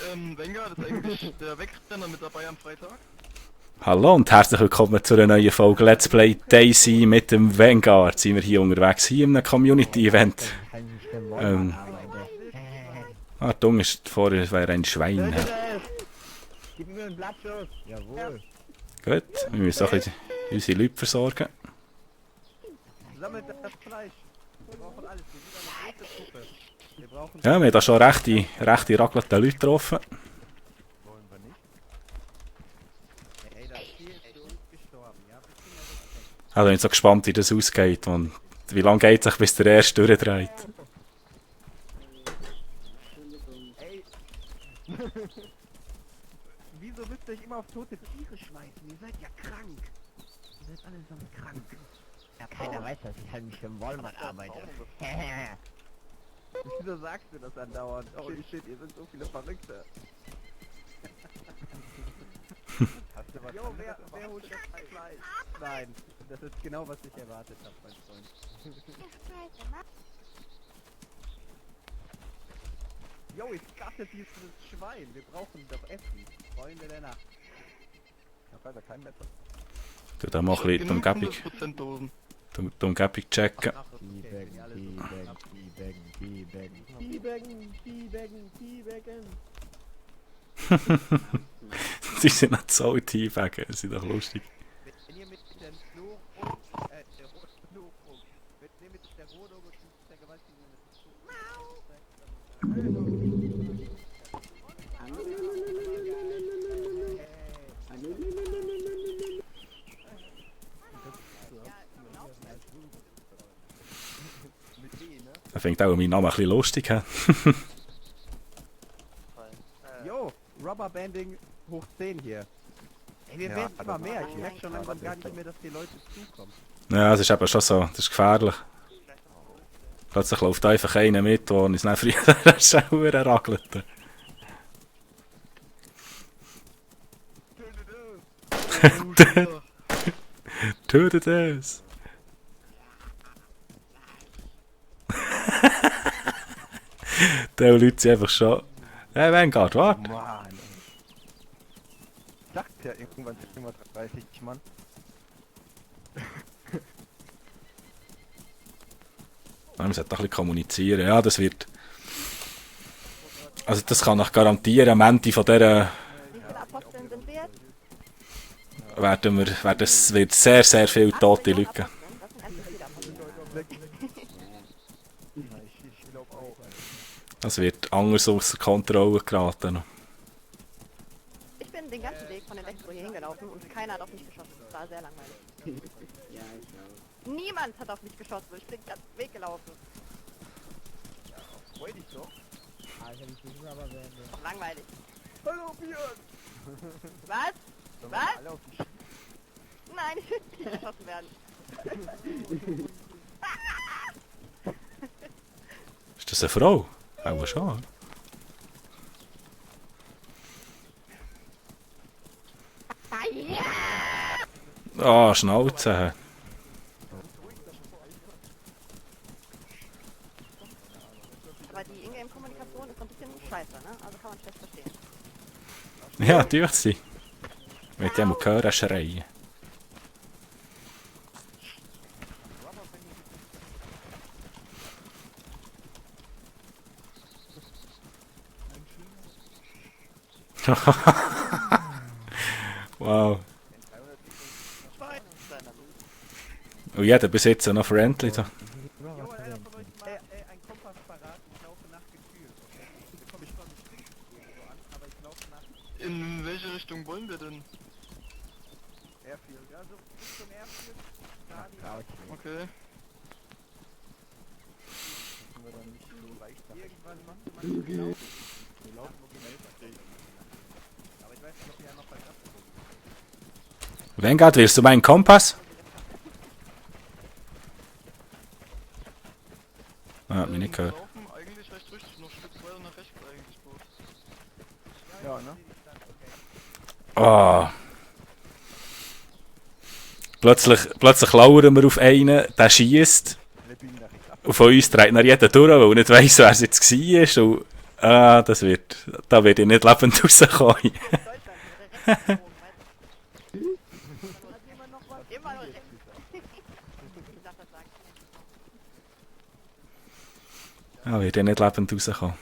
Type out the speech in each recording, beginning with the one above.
Wenger, das ist eigentlich der Wegrenner mit dabei am Freitag. Hallo und herzlich willkommen zu einer neuen Folge Let's Play Daisy mit dem Vanguard. Sind wir hier unterwegs, hier in einem Community-Event. Achtung, vorher wäre ein Schwein. Gib mir einen Blattschuss. Jawohl. Gut, wir müssen auch unsere Leute versorgen. Sammelt das Fleisch. Wir brauchen alles. Wir sind eine große Truppe. Wir brauchen... Ja, wir haben da schon rechte ragelte Leute getroffen. Wollen wir nicht? Ey, da ist viel für uns gestorben. Ja, Also ich bin so gespannt, wie das ausgeht. Und wie lange geht es, bis der erste durchdreht? Ey. Wieso müsst ihr euch immer auf tote Tiere schmeißen? Ihr seid ja krank. Ihr seid allesamt krank. Ja, keiner weiß, dass ich halt nicht für den Walmart arbeite. Wieso sagst du das andauernd? Oh shit, ihr sind so viele Verrückte. Hast du was? Jo, wer holt das Fleisch? Nein, das ist genau, was ich erwartet habe, mein Freund. Jo, ich gatte dieses Schwein. Wir brauchen doch Essen. Freunde der Nacht. Ich hab leider kein Messer. Du da mal ein bisschen die Umgebung, 100% Dosen. die Umgebung checken. Die sind nicht so tief weg, das ist doch lustig. Wenn ihr mit der Schnur mit der Rodung und der Gewaltigung Er findet auch meinen Namen ein bisschen lustig. He? Jo, Rubberbanding hoch 10 hier. Ey, wir werden immer mehr. Ich merke schon langsam gar nicht mehr, dass die Leute zukommen. Ja, das ist eben schon so, das ist gefährlich. Plötzlich läuft einfach einer mit, der uns dann früher schon ragelt. Tötet es! Die Leute sind einfach schon... Hey, Vanguard, warte! Mann. Ich dachte ja irgendwann 30 Mann. Man sollte ein bisschen kommunizieren. Ja, das wird... Also das kann ich garantieren, am Ende von dieser... Wie viele Aposteln sind wir jetzt? Es wird sehr, sehr viele tote Leute geben. Das sind endlich viele Aposteln. Ich glaube auch. Das wird anders außer Kontrolle geraten. Ich bin den ganzen Weg von Elektro hier hingelaufen und keiner hat auf mich geschossen. Das war sehr langweilig. Ja, ich auch. Niemand hat auf mich geschossen. Ich bin den ganzen Weg gelaufen. Freu dich doch. Langweilig. Hallo Björn! Was? Sollen wir Was? alle auf die Nein, ich will nicht geschossen werden. Ist das eine Frau? Auch schon. Ah, Schnauze. Aber die Ingame-Kommunikation ist so ein bisschen scheiße, ne? Also kann man schlecht verstehen. Ja, durch sie. Mit dem hören schreien. Wow. Und jeder Besitzer noch friendly da. Jo, einer von euch ein Kompass parat. Ich laufe nach Gefühl. Okay? Ich bekomme schon nicht so an, aber ich laufe nach In welche Richtung wollen wir denn? Airfield. Ja, so bis zum Airfield. Da Okay. müssen wir dann nicht so leicht irgendwann machen wir mal genau. Wir laufen nur genau. Aber ich weiß nicht, ob ihr noch bei das Vanguard, willst du meinen Kompass? Ah, hat mich nicht gehört. Laufen eigentlich recht richtig, noch ein Stück weiter nach rechts eigentlich bloß. Ja, ne? Ah. Plötzlich lauern wir auf einen, der schießt. Und von uns dreht nach jeder durch, weil er nicht weiss, wer es jetzt war. Und Ah, da wird ich nicht lebend rauskommen. Deutschland, der Rechtsbogen, weißt du? Immer nur rechts. Ich darf das sagen. Da wird ich nicht lebend rauskommen.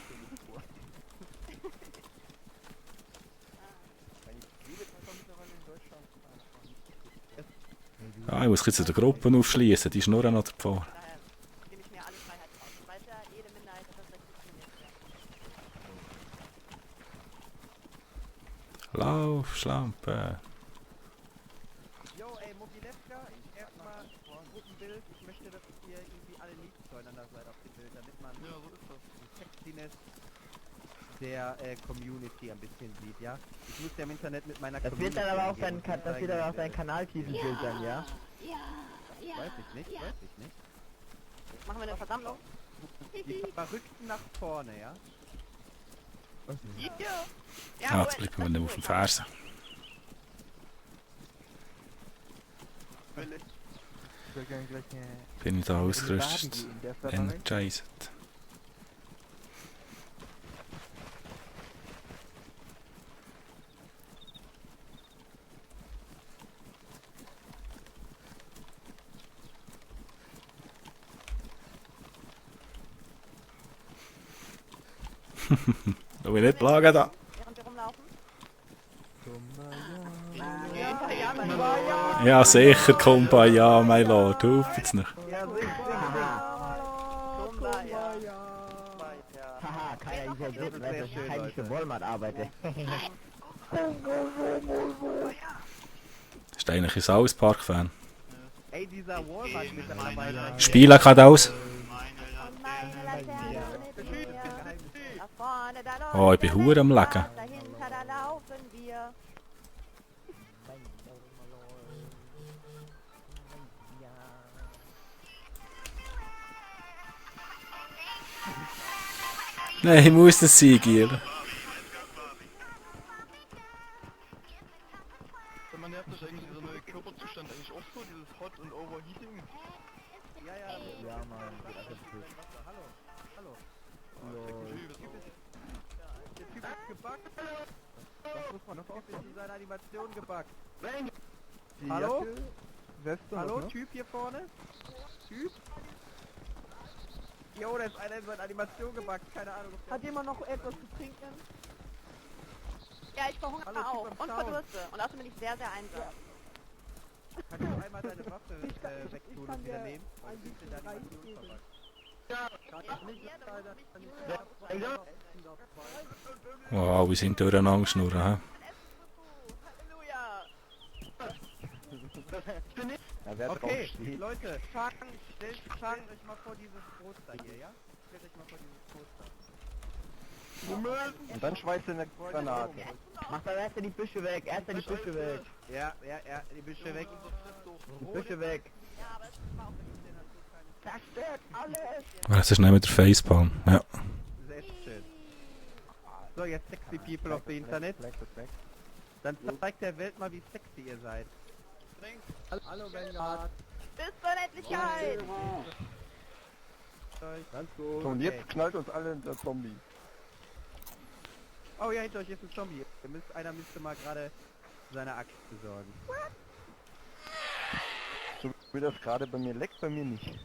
Ah, ich muss jetzt die Gruppen aufschließen, die schnurren noch davor. Daher nehme ich mir alle Freiheit raus. Und weißt ja, jede Minderheit hat das Recht, diskriminiert zu werden. Lauf, Schlampe. Jo, ey, Mobilewka, erstmal Gruppenbild. Ich möchte, dass ihr irgendwie alle lieb zueinander seid auf dem Bild, damit man Ja, so ist das. die Sexiness der Community ein bisschen sieht, ja? Ich muss ja im Internet mit meiner Das wird dann aber auch dein, das wird dann auch dein Kanaltitelbild dann, ja? Weiß ich nicht, weiß ich nicht. Machen wir eine Versammlung? Die Verrückten nach vorne, ja? Ja, Ah, jetzt bleiben wir nicht auf dem Fersen. Bin ich da ausgerüstet? Energized. Da bin ich nicht plagen da. während wir rumlaufen. Ja, sicher, Kumbaya, my lord. Hupft's nicht. Haha, keiner ist ja gut, weil ich heimlich für Walmart arbeite. Ist eigentlich ein South Park-Fan. Ey, dieser Walmart-Mitarbeiter. Spieler gerade aus. Oh, ich bin hure am Lecken. Dahinter, da laufen wir. Nein, ich muss das sein, Giel. Man nervt das eigentlich dieser neue Körperzustand eigentlich auch so, dieses Hot und Overheating. Ja, Mann. Hallo. Hallo. Der Typ ist gebackt. Das muss man noch oft in seiner Animation gebackt. Hallo? Hallo, Typ hier vorne? Typ? Jo, da ist einer in seiner Animation gebackt. Keine Ahnung. Hat jemand noch etwas zu trinken? Ja, ich verhungere Hallo, Typ auch am und Zaun. verdurste. Und außerdem bin ich sehr, sehr einsam. Kannst du einmal deine Waffe wegtun und wieder nehmen? Ein bisschen deine Animation verbackt. Wow, wir sind durcheinander geschnurren. He? Halleluja! Okay, Leute, stellt euch mal vor dieses Poster hier, ja? Stellt euch mal vor dieses Poster. Und dann schmeißt du eine Granate. Mach doch erst die Büsche weg, erst die Büsche weg. Ja, die Büsche weg. Die Büsche weg. Ja, aber es war auch Zerstört alles! Das ist nicht mit der Facepalm. Ja. Sehr schön. So, jetzt sexy people auf dem Internet. Dann zeigt der Welt mal, wie sexy ihr seid. Hallo, Vanguard. bis zur Endlichkeit! Ganz gut. So, und jetzt knallt uns alle der Zombie. Oh ja, hinter euch ist ein Zombie. Einer müsste mal gerade seine Axt besorgen. So wie das gerade bei mir leckt, bei mir nicht.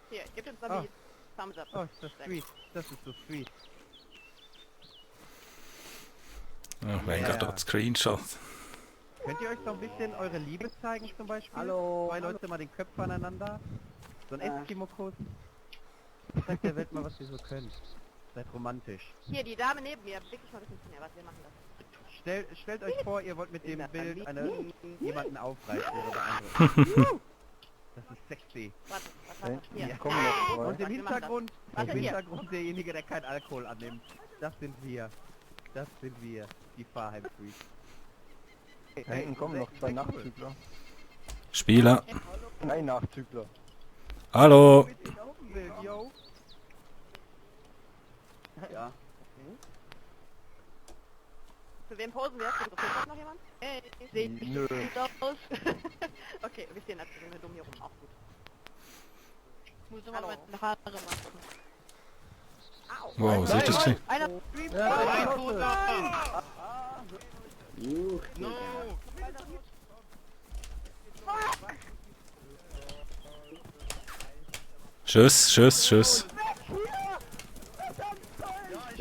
Hier, gib dem Zombie Thumbs up. Oh, ist das sweet. Das ist so sweet. Oh, wenn gerade dort Screenshot. Könnt ihr euch so ein bisschen eure Liebe zeigen zum Beispiel? Hallo. Zwei Leute mal den Köpfen aneinander. So ein Eskimo-Kuss. Zeigt der Welt mal, was ihr so könnt. Seid romantisch. Hier, die Dame neben mir, wirklich mal ein bisschen näher, was wir machen das. Stellt euch vor, ihr wollt mit dem Bild jemanden aufreißen oder beeindrucken. Das ist sexy. Warte, was haben wir hier? Komm noch Und zwei. im Hintergrund, Was denn hier? derjenige, der keinen Alkohol annimmt. Das sind wir. Das sind wir. Die Fahrheim-Freaks. Da hinten kommen noch zwei Cool. Nachzügler. Spieler. Nein, Nachzügler. Hallo. Mit dem Augenbild, yo. Ja. Für wen posen wir? Interessiert das noch jemand? Hey, seht mich Nö. gut aus. Okay, wir stehen natürlich nur dumm hier rum, auch gut. Ich muss immer Hallo. meine Haare machen. Wow, was ist das gewesen? Einer Ein Toter! Juch, No! Schuss, Schuss, Schuss.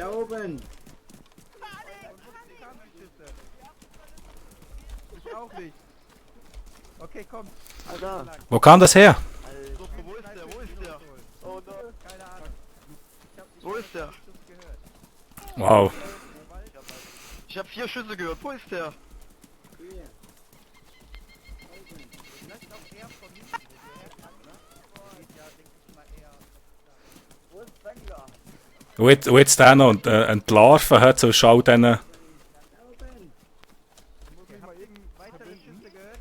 da oben. Ich auch nicht. Okay, komm. Alter. Wo kam das her? So, wo ist der? Wo ist der? Oh no. Keine Ahnung. Wo ist der? Schuss gehört. Wow. Ich habe 4 Schüsse gehört. Wo ist der? Hier. Vielleicht auch eher von hinten, wo die herkommen, ne? Geht ja, denke ich mal, eher. Wo ist Spengler? Und jetzt der noch entlarven hat, so schau dann. Da oben. Muss ich mal eben weitere Schüsse gehört?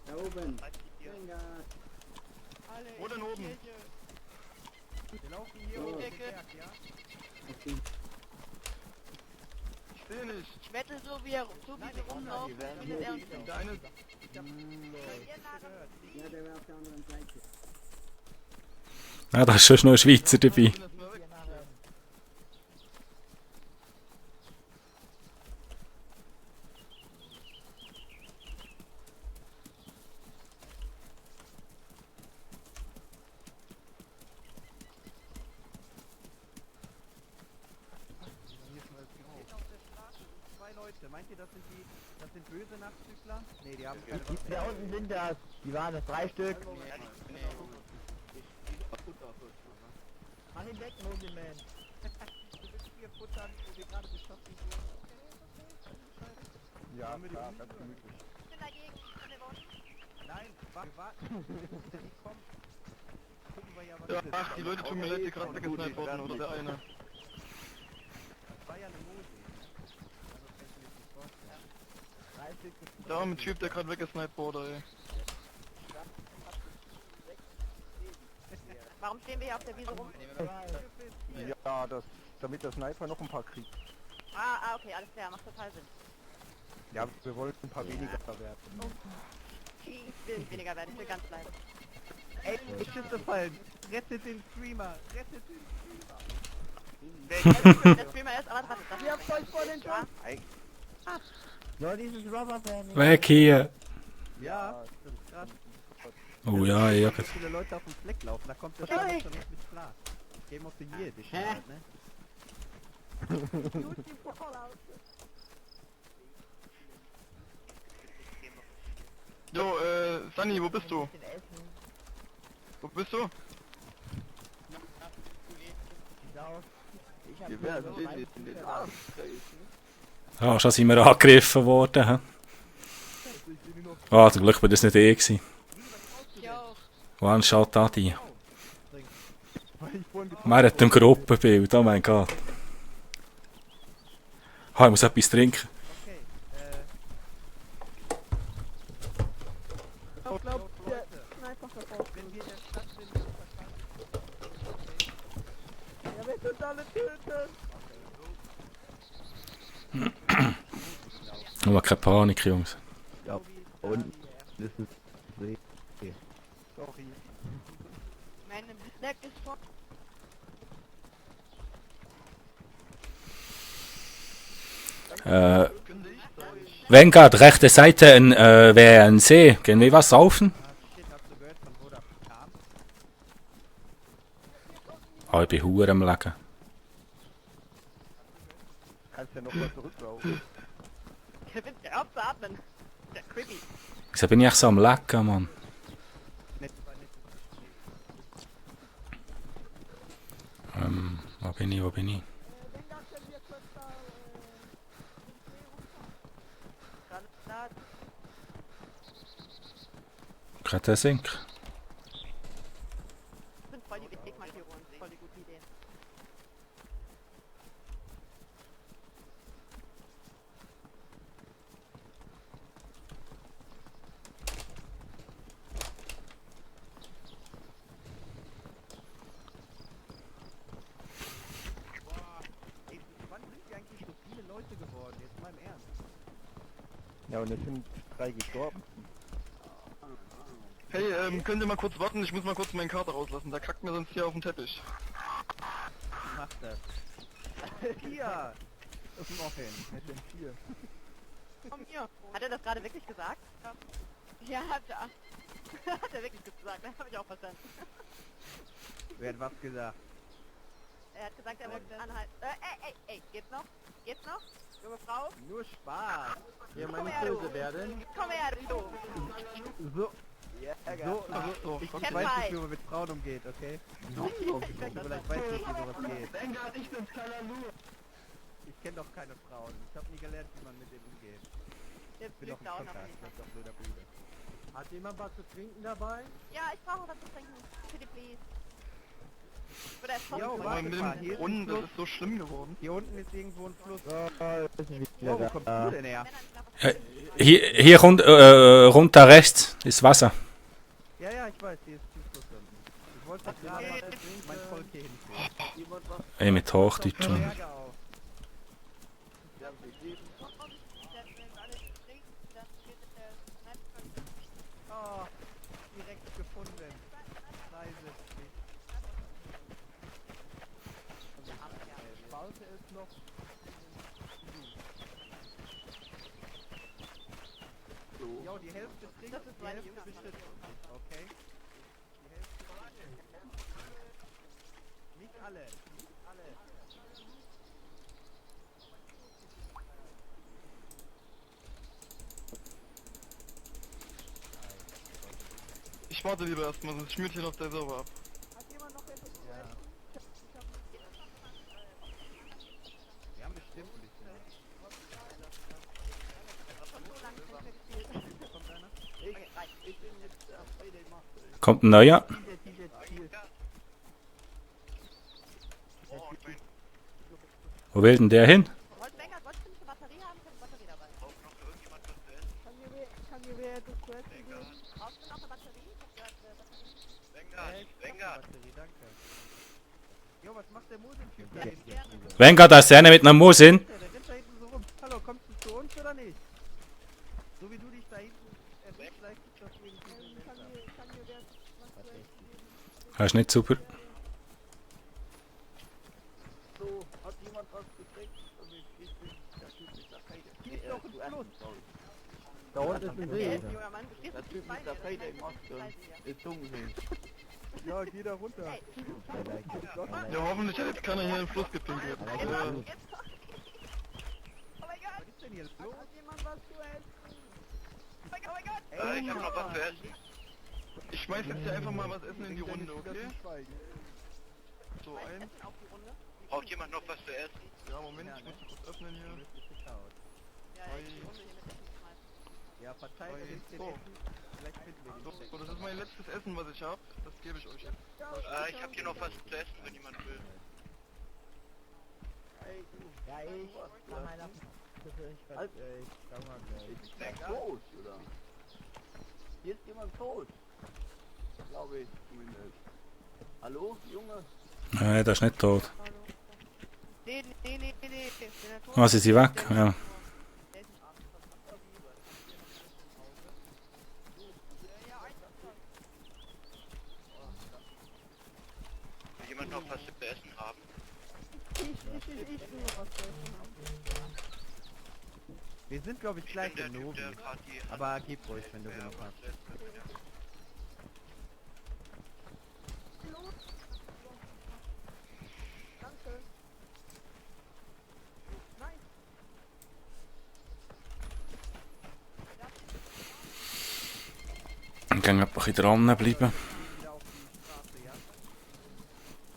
Da oben. Finger. Wo denn oben? Wir laufen hier So. hoch den Berg, ja? Ich sehe nicht. Ich wette so wie sie rumlaufen, wie das ernst ist. Der eine... Ja, der war auf der anderen Seite. Ah, da ist schon noch ein Schweizer dabei. Bin das mal weg. Zwei Leute. Meint ihr, das sind böse Nachtzügler? Nee, die haben keine Die da unten sind das. Die waren das 3 Stück. Mach ihn weg, Mogelman. Du willst hier futtern, wo wir gerade beschossen wurden. Ja, Haben wir die klar, unten? ganz gemütlich. Ich bin dagegen. Wir wollen Nein, wir warten. Die kommen. Gucken wir ja, was Ja, das ist. ach, die Leute tun mir leid, die gerade weggesniped wurden. Oder der eine. Das war ja eine Mose. Also kann ich mir das nicht vorstellen. 3 Stück. Der arme Typ, der gerade weggesniped wurde, ey. Warum stehen wir hier auf der Wiese rum? Ja, damit der Sniper noch ein paar kriegt. Okay, alles klar, macht total Sinn. Ja, wir wollten ein paar weniger verwerten. Ich will nicht weniger werden, ich will ganz bleiben. Ey, Schüsse fallen. Rettet den Streamer. Rettet den Der Streamer ist, aber was ist das? Ihr habt euch vor den Schuss. Ja, dieses Rubberband. Weg hier. Ja, das ist krass. Oh ja, ja. So viele Leute auf dem Fleck laufen, da kommt das schon nicht mit klar. Game of the Year Edition halt, ne? Jo, Sunny, wo bist du? Wo bist du? Wir werden in den Arsch. Ah, schon sind wir angegriffen worden. He? Ah, zum Glück war das nicht ich gewesen. Jo. One-Shot Adi. Man hat ein Gruppenbild, oh mein Gott. Ah, ich muss etwas trinken. Okay, ich glaub, wenn wir in der Stadt sind, dann ja, wir sind alle töten! Nur keine Panik, Jungs. Ja, und das ist See. Sorry. Mein Fleck ist voll. Künde ich euch. Vanguard, rechte Seite wäre ein See. Gehen wir was saufen? Shit, hast du gehört, von wo das kam? Ah, ich bin Huren am Legen. Kannst ja noch mal zurücklaufen. Der wird der auf zu atmen. Der creepy. Wieso bin ich so am Lecken, Mann? Wo bin ich, wo bin ich? Granat. Kann der sinken? Das sind voll die Wegmarkierungen. Voll die gute Idee. Ey, wann sind die eigentlich so viele Leute geworden? Jetzt mal im Ernst. Ja, und es sind 3 gestorben. Hey, könnt ihr mal kurz warten? Ich muss mal kurz meinen Kater rauslassen. Der kackt mir sonst hier auf den Teppich. das? Hier! Moin, mit dem 4. Komm hier. Hat er das gerade wirklich gesagt? Ja, hat er. Hat er wirklich gesagt, das habe ich auch verstanden. Wer hat was gesagt? Er hat gesagt, er möchte anhalten. Ey, geht's noch? Geht's noch? Junge Frau? Nur Spaß! Hier Komm meine her, du. Böse werden. Komm her, du. So, So, ich kenn weiß Mike. nicht, wie man mit Frauen umgeht, okay? Vielleicht weiß ich nicht, wie sowas geht. Ich kenne doch keine Frauen. Ich habe nie gelernt, wie man mit denen umgeht. Jetzt Ich bin doch lügt ein er auch noch Schocker. nicht. Das ist doch blöder Bude. Hat jemand was zu trinken dabei? Ja, ich brauche was zu trinken. Bitte, please. Oder ist Jo, aber warte mit mal, dem hier ist Brunnen, ein das Fluss. ist so schlimm geworden. Hier unten ist irgendwo ein Fluss. ist Oh, wo kommst du denn her? Hier kommt, runter rechts ist Wasser. Ja, ja, ich weiß, hier ist ein Fluss unten. Ich wollte gerade mal mein Volk hier hinführen. Ey, mit Hochdeutsch. Berge auf. Oh, direkt gefunden. Reise. Spalte ist noch. Jo, die Hälfte trinkt, Das ist die meine Hälfte Jünger. beschützt. Okay. Die Hälfte nicht alle, nicht alle. Ich warte lieber erstmal, sonst schmiert hier noch der Server ab. Ja. Wir haben bestimmt ein bisschen. Kommt einer? Kommt ein neuer. Wo will denn der hin? Holzbänger, wolltest du nicht eine Batterie haben? Ich habe eine Batterie dabei. Brauchst du noch eine Batterie? Ich hab gehört, Batterie, danke. Jo, was macht der Musentyp da hinten? Wenger, da ist einer mit einer Musin. Der rennt da hinten so rum. Hallo, kommst du zu uns oder nicht? So wie du dich da hinten erwischt, vielleicht ist das irgendwie so besser. Das ist nicht super. Hier ist noch ein Fluss. Da unten ist ein der See. ist ein junger Mann. Du stehst nicht bei mir. Das heißt, ich bin bei dir. Ja, geh da runter. Hey. Ja, hoffentlich hat jetzt keiner hier in den Fluss gepinkelt. Oh mein Gott. Was ist denn hier los? Hat jemand was zu essen? Oh mein Gott, oh mein Gott. Ey, ich hab noch was zu essen. Ich schmeiß jetzt hier einfach mal was essen in die Runde, okay? So, ein. Essen auf die Runde. Braucht jemand noch was zu essen? Ja, Moment, ich muss kurz öffnen hier. Ja, ich die Runde hier mit Essen schmeißen. Ja, verteilt Oi. den So. Essen. Vielleicht finden wir So, den so, das ist mein letztes Essen, was ich hab. Das gebe ich euch jetzt. Ich habe hier noch was zu essen, wenn jemand will. Ja, ich. Kann einer. Ich kann mal gleich. Tot, oder? Hier ist jemand tot. Glaube ich zumindest. Hallo, Junge? Nein, der ist nicht tot. Nee. Ah, sind sie weg? Ja. Will jemand noch was zu essen haben? Wir sind, glaube ich, gleich Der in Typ, Novi. der gerade die Aber gib ruhig, wenn du Ja, genug was hast. zu essen hat, ja. Dann gehen wir ein bisschen dranbleiben. Wieder auf die Straße, ja?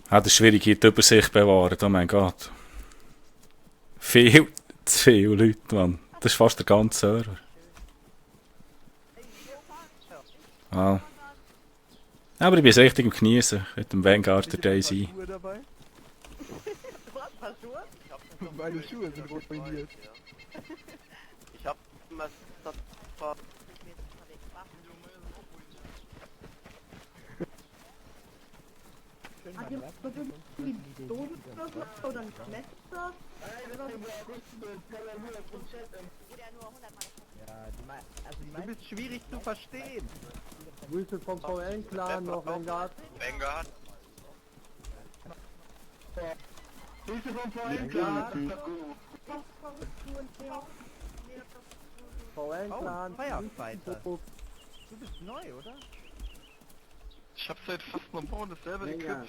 Das ist schwierig, hier die Übersicht bewahren. Oh mein Gott. Viel zu viele Leute, Mann. Das ist fast der ganze Server. Ah. Aber ich bin es richtig am Genießen mit dem Vanguard der Daisy. Schuhe dabei? Was? Paar Schuhe? Meine Schuhe sind ruiniert. Ich hab was das war. Hat jemand die Dosen oder ein Messer? Jeder nur 100 Mal. Ja, die Du bist schwierig zu verstehen. Grüße vom VN-Clan noch, Vanguard. Vanguard. Grüße vom VN-Clan. Oh, VN-Clan. Firefighter. Du bist neu, oder? Ich hab seit fast einem Monat dasselbe Equip.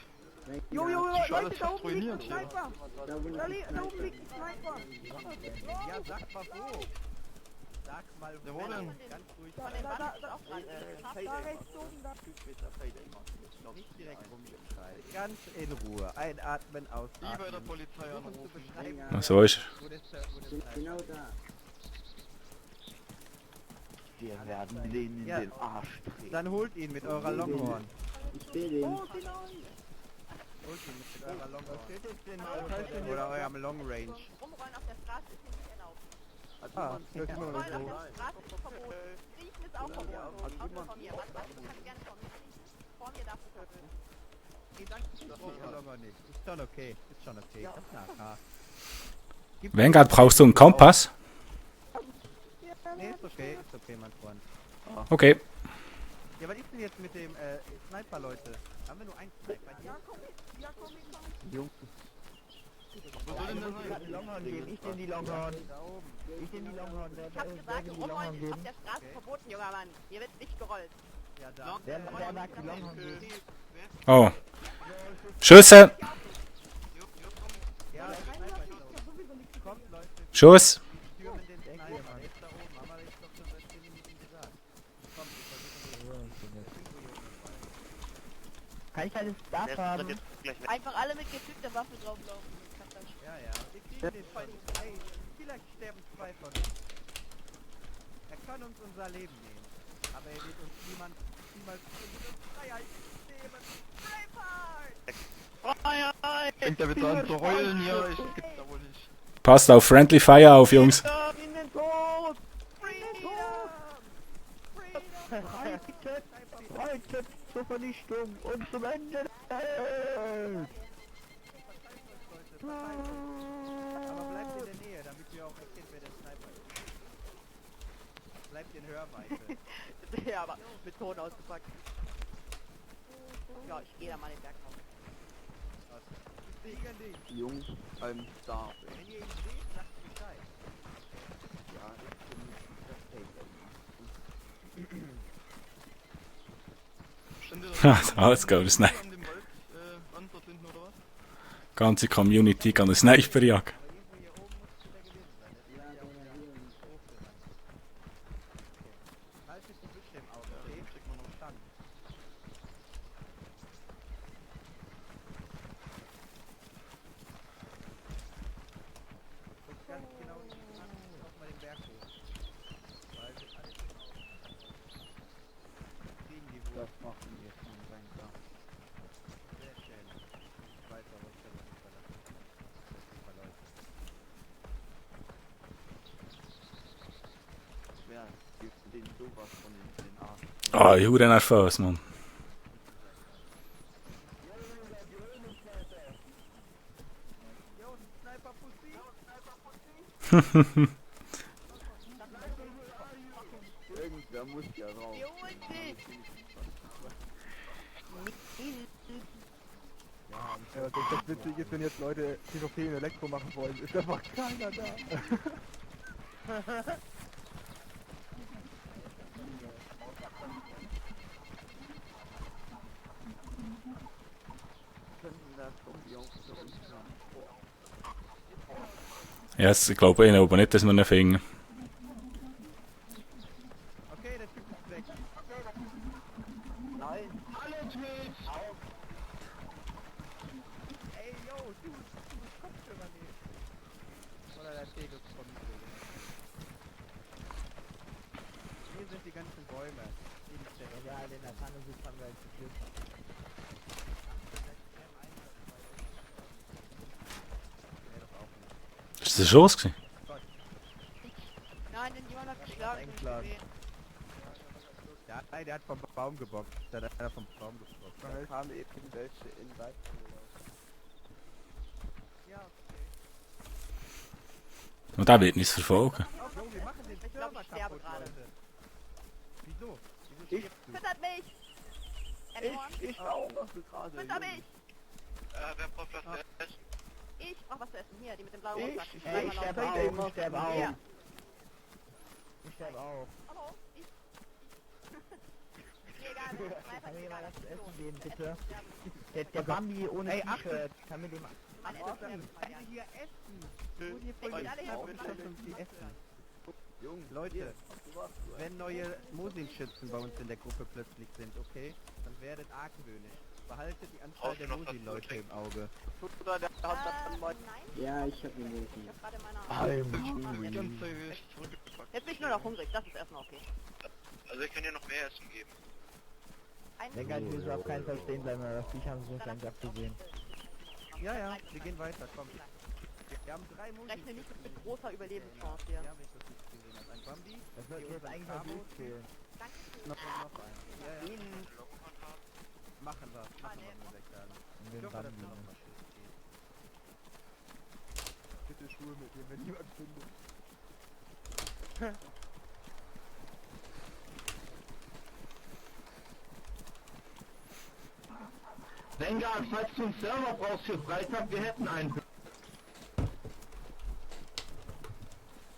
Jo, Ist schon Leute, alles da fast oben liegt ein ruiniert hier. Sniper. Da oben liegt ein Sniper. Ja, sag mal wo. Sag mal Ja, wo denn? Ganz ruhig. Von den Waffen ist auch dran. Da rechts oben, da. Nicht direkt rumgeschreit. Ganz in Ruhe. Einatmen, Die ausatmen. bei der Polizei anrufen. Na, so ist er. Wo der Sniper? Genau da. Wir werden denen in Ja. den Arsch treten. Dann holt ihn mit eurer Longhorn. Ich sehe den. Holt ihn mit eurer Longhorn. Oder eurem Long Range. Rumrollen auf der Straße ist hier nicht erlaubt. Ah, das ist immer noch Rumrollen so. auf der Straße ist verboten. Riechen ist auch verboten. Außer von mir. Was? Du kannst gerne von mir riechen. Vor mir darfst du töten. Nee, danke. Ich brauche die Longhorn nicht. Ist schon okay. Ist schon okay. Das ist nach. Vanguard, brauchst du einen Kompass? Nee, ist okay, mein Freund. Okay. Ja, was ist denn jetzt mit dem Sniper, Leute? Haben wir nur einen Sniper hier? Wo soll denn der sein? Longhorn geben, ich nehme die Longhorn. Da oben. Ich nehme die Longhorn. Ich hab gesagt, Rumrollen ist auf der Straße verboten, junger Mann. Hier wird nicht gerollt. Ja, da. Wer mag die Longhorn geben? Oh. Schüsse! Ja, der Sniper ist da oben. Kommt, Leute. Schuss! Stürmen den Sniper. Der ist da oben. Haben wir jetzt doch schon seit 10 Minuten gesagt. Kommt, wir versuchen Kann ich eine Staff haben? Einfach alle mit gezückter Waffe drauflaufen. Ja, ja. Wir kriegen den voll. Ey, vielleicht sterben 2 von uns. Er kann uns unser Leben nehmen. Aber er wird uns niemals unsere Freiheit nehmen. Braveheart! Fängt der bitte an zu heulen hier? Ich gibt's da wohl nicht. Passt auf Friendly Fire auf, Jungs. In den Tod! Freundschaft zur Vernichtung und zum Ende der Welt! Aber bleibt in der Nähe, damit wir auch erkennen, wer der Sniper ist. Bleibt in Hörweite. Ja, aber mit Ton ausgepackt. Ja, ich gehe da mal den Berg rauf. Siegen dich. Jungs, I'm starving. Wenn ihr ihn seht, sagt Bescheid. Ja, ich bin perfekt. Stand ihr Ha, alles gut, Sniper. an dem Waldrand dort hinten oder was? Ganze Community kann einen Sniper jagen. Aber irgendwo hier oben muss der gewesen sein. Der ist ja auch wieder hochgerannt. Okay. Haltet die Büsche im Auge, okay? Kriegt man noch Stand. Guckt ganz genau auf mal den Berg hoch. Haltet alles im Auge. Kriegen die wohl. Das machen wir schon, danke. Sehr schön. Ich weiß auch, was der Mann verlassen. Super Leute. Wer gibt den sowas von den Arsch? Ah, ich bin nervös, Mann. Jo, Sniper Pussy! Irgendwer muss ja raus. Wir holen dich! Ja, das Witzige ist, wenn jetzt Leute PvP in Elektro machen wollen, ist einfach keiner da. Könnten das vom Jungs zu uns haben. Ja, ich glaube ihnen aber nicht, dass wir ihn finden. Okay, der Typ ist weg. Nein! Ey, yo, du musst Kopfhörer nehmen. Oder der Tegel kommt nicht. Hier sind die ganzen Bäume. Ja, in der Pfanne sitzt haben wir jetzt gekriegt. Ist das ein Schuss gewesen? Nein, denn jemand hat geschlagen. Eingeschlagen. Ja, nein, der hat vom Baum gebockt. Der hat einer vom Baum gebockt. Da kamen eben welche in Weibchen. Ja, okay. Und der wird uns verfolgen. Oh, wir machen den Ich glaub, Server ich sterbe kaputt, gerade. Leute. Wieso? Wieso Ich- stirbst du? Füttert mich! Anyone? Ich auch noch gerade. Fütter mich! Wer braucht das Flash? Ich brauch was zu essen. Hier, die mit dem blauen Rucksack. Ich Ich sterbe auch, ich sterbe auch. Hier. Ich sterbe auch. Hallo, ich. Mir egal, ne? Kann mir jemand was zu So, essen geben, bitte? sterben. Der Bambi ohne Ey, T-Shirt. Kann mir dem... Meine Eltern sterben mal Alle gern. hier essen. Tschüss. Hol hier voll Ich will die alle hier Aufschluss und die essen. Jungs, Leute, hier, hast du was? wenn neue Mosin-Schützen bei uns in der Gruppe plötzlich sind, okay? Dann werdet argwöhnisch. Behaltet die Anzahl der Mosin-Leute im Auge. Oder der hat dann mal... Nein, Ja, ich hab ihn ich hab gerade meine... Ganz seriös zurückgepackt. Jetzt bin ich nur noch hungrig, das ist erstmal okay. Also ich kann dir noch mehr Essen geben. Der Geist will so auf keinen Fall stehen bleiben, aber das Viech haben sie nicht ganz abgesehen. Ja, ja, wir gehen weiter, komm. Wir haben 3 Mosin. Rechne nicht mit großer Überlebenschance hier. Ja, wenn ich das nicht gesehen habe. Ein Bambi. Das sollte jetzt eigentlich mal durchzählen. Noch ein. Ja, ja. Machen wir. Machen wir, muss ich sagen. Und Ich den hoffe, dass Bambi, da noch ne? was schief geht. Bitte Schuhe mit mir, wenn jemand findet. Vanguard, falls du einen Server brauchst für Freitag, wir hätten einen.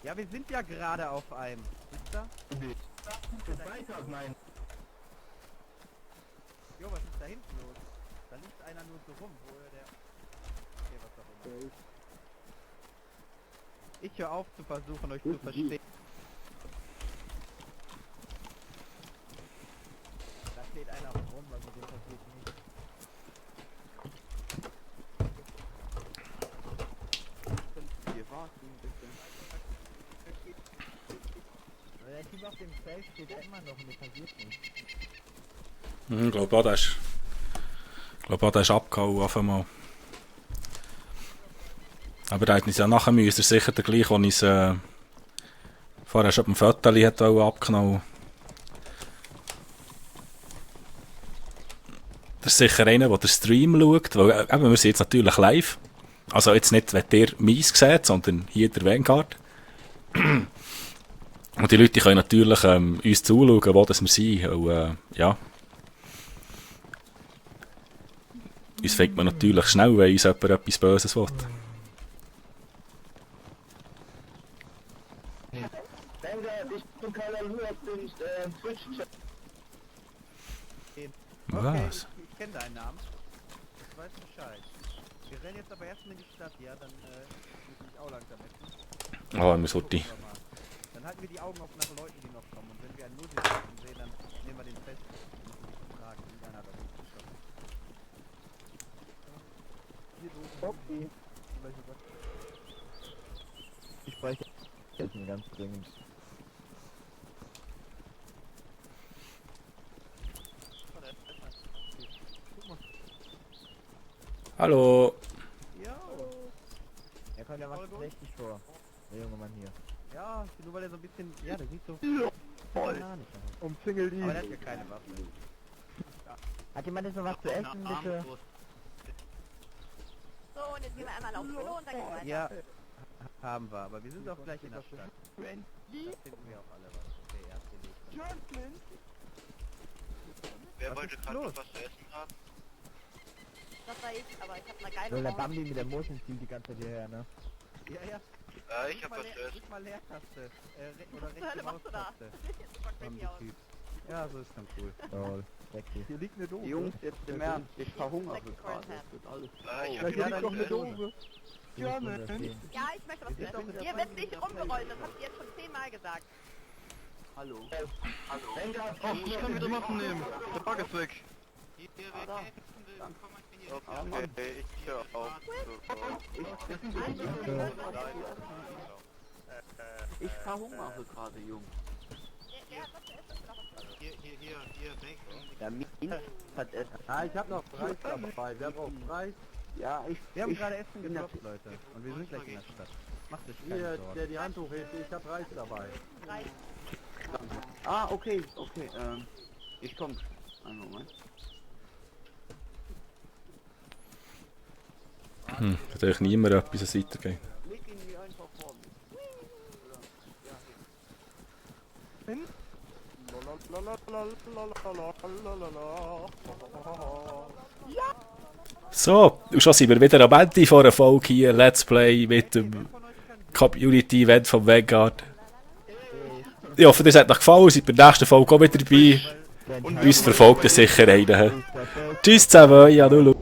Ja, wir sind ja gerade auf einem. Wisst ihr? Für Freitag, nein. Jo, was ist da hinten los? Da liegt einer nur so rum, wo der... Okay, was auch immer. Ich höre auf zu versuchen, euch zu verstehen. Da steht einer rum, also dem passiert nichts. Wir warten bitte. Aber der Typ auf dem Feld steht immer noch und mir passiert nichts. Ich glaube auch, der ist abgehauen auf einmal. Aber der hat uns ja nachher müssen, sicher der gleiche, der uns vorher schon beim Foto hat abgenommen. Das ist sicher einer, der den Stream schaut, weil eben, wir sind jetzt natürlich live. Also jetzt nicht, wenn ihr meins seht, sondern hier der Vanguard. Und die Leute können natürlich uns zuschauen, wo das wir sind. Und, ja. Uns fängt man natürlich schnell, wenn uns jemand etwas Böses will. Vanguard, ich bin keiner nur auf den Twitch-Chat. Okay, Was? ich kenne deinen Namen. Ich weiß Bescheid. Wir rennen jetzt aber erstmal in die Stadt, ja? Dann muss ich auch langsam essen. Oh, ich muss heute. Gucken wir mal. Dann halten wir die Augen offen nach Leuten, die noch kommen. Und wenn wir einen Musiker sehen, dann nehmen wir den fest. Wir müssen nicht fragen, irgendeiner hat auf uns geschossen. Hier drüben. Ich bräuchte Essen ganz dringend. Hallo. Jo. Er kommt ja was richtig vor. Der junge Mann hier. Ja, nur weil er so ein bisschen... Ja, der sieht so... Voll. Bananisch aus. Umzingelt ihn. Aber der hat ja keine Waffe. Hat jemand jetzt noch was zu essen, bitte? So, und jetzt gehen wir einmal auf Klo und dann gehen wir weiter. Ja, haben wir. Aber wir sind auch gleich in der Stadt. Da finden wir auch alle was. Okay, er hat gelegt. Wer Was wollte ist gerade los? noch was zu essen haben? Das war ich, aber ich hab eine geile So, der Orange. Bambi mit der Motion zieht die ganze Zeit hierher, ne? Ja, ja. Ich hab was zu essen. Drück mal Leertaste. Oder Was zur Hölle rechte machst du da? Maustaste. Jetzt fuck Haben mich die aus. Typ. Ja, so ist ganz cool. Lol, sexy. Hier liegt eine Dose. Jungs, jetzt im Ernst. Ich verhungere Sexy gerade. Current Das wird alles. Ich Da hab liegt hier doch eine Dose. Dose. Ja, Mensch. Ja, ich möchte was Wir sind doch essen. in der Hier wird nicht Familie. rumgerollt, das habt ihr jetzt schon 10-mal gesagt. Hallo. Vanguard, ich kann wieder Waffen nehmen. Der Bug ist weg. Okay, ich höre auf. Ich verhungere gerade, Jungs. Wer hat was zu essen? Oder was? Der Min hat Essen. Ah, ich hab noch Reis dabei. Wer braucht Reis? Ja, Wir haben ich gerade Essen bin gedroppt, Leute. Und wir sind gleich in der Stadt. Macht euch keine Hier, Sorgen. der die Hand hochhält, ich hab Reis dabei. Reis. Ah, okay, okay. Ich komm. Einen Moment. Hat euch niemand etwas weitergeben. Leg ihn mir einfach vor mich. So, und schon sind wir wieder am Ende von einer Folge hier. Let's Play mit dem Community-Event vom Vanguard. Ich hoffe, es hat euch gefallen. Seid bei der nächsten Folge auch wieder dabei. Uns verfolgt ihr sicher einen. Tschüss zusammen, ja, Lulu.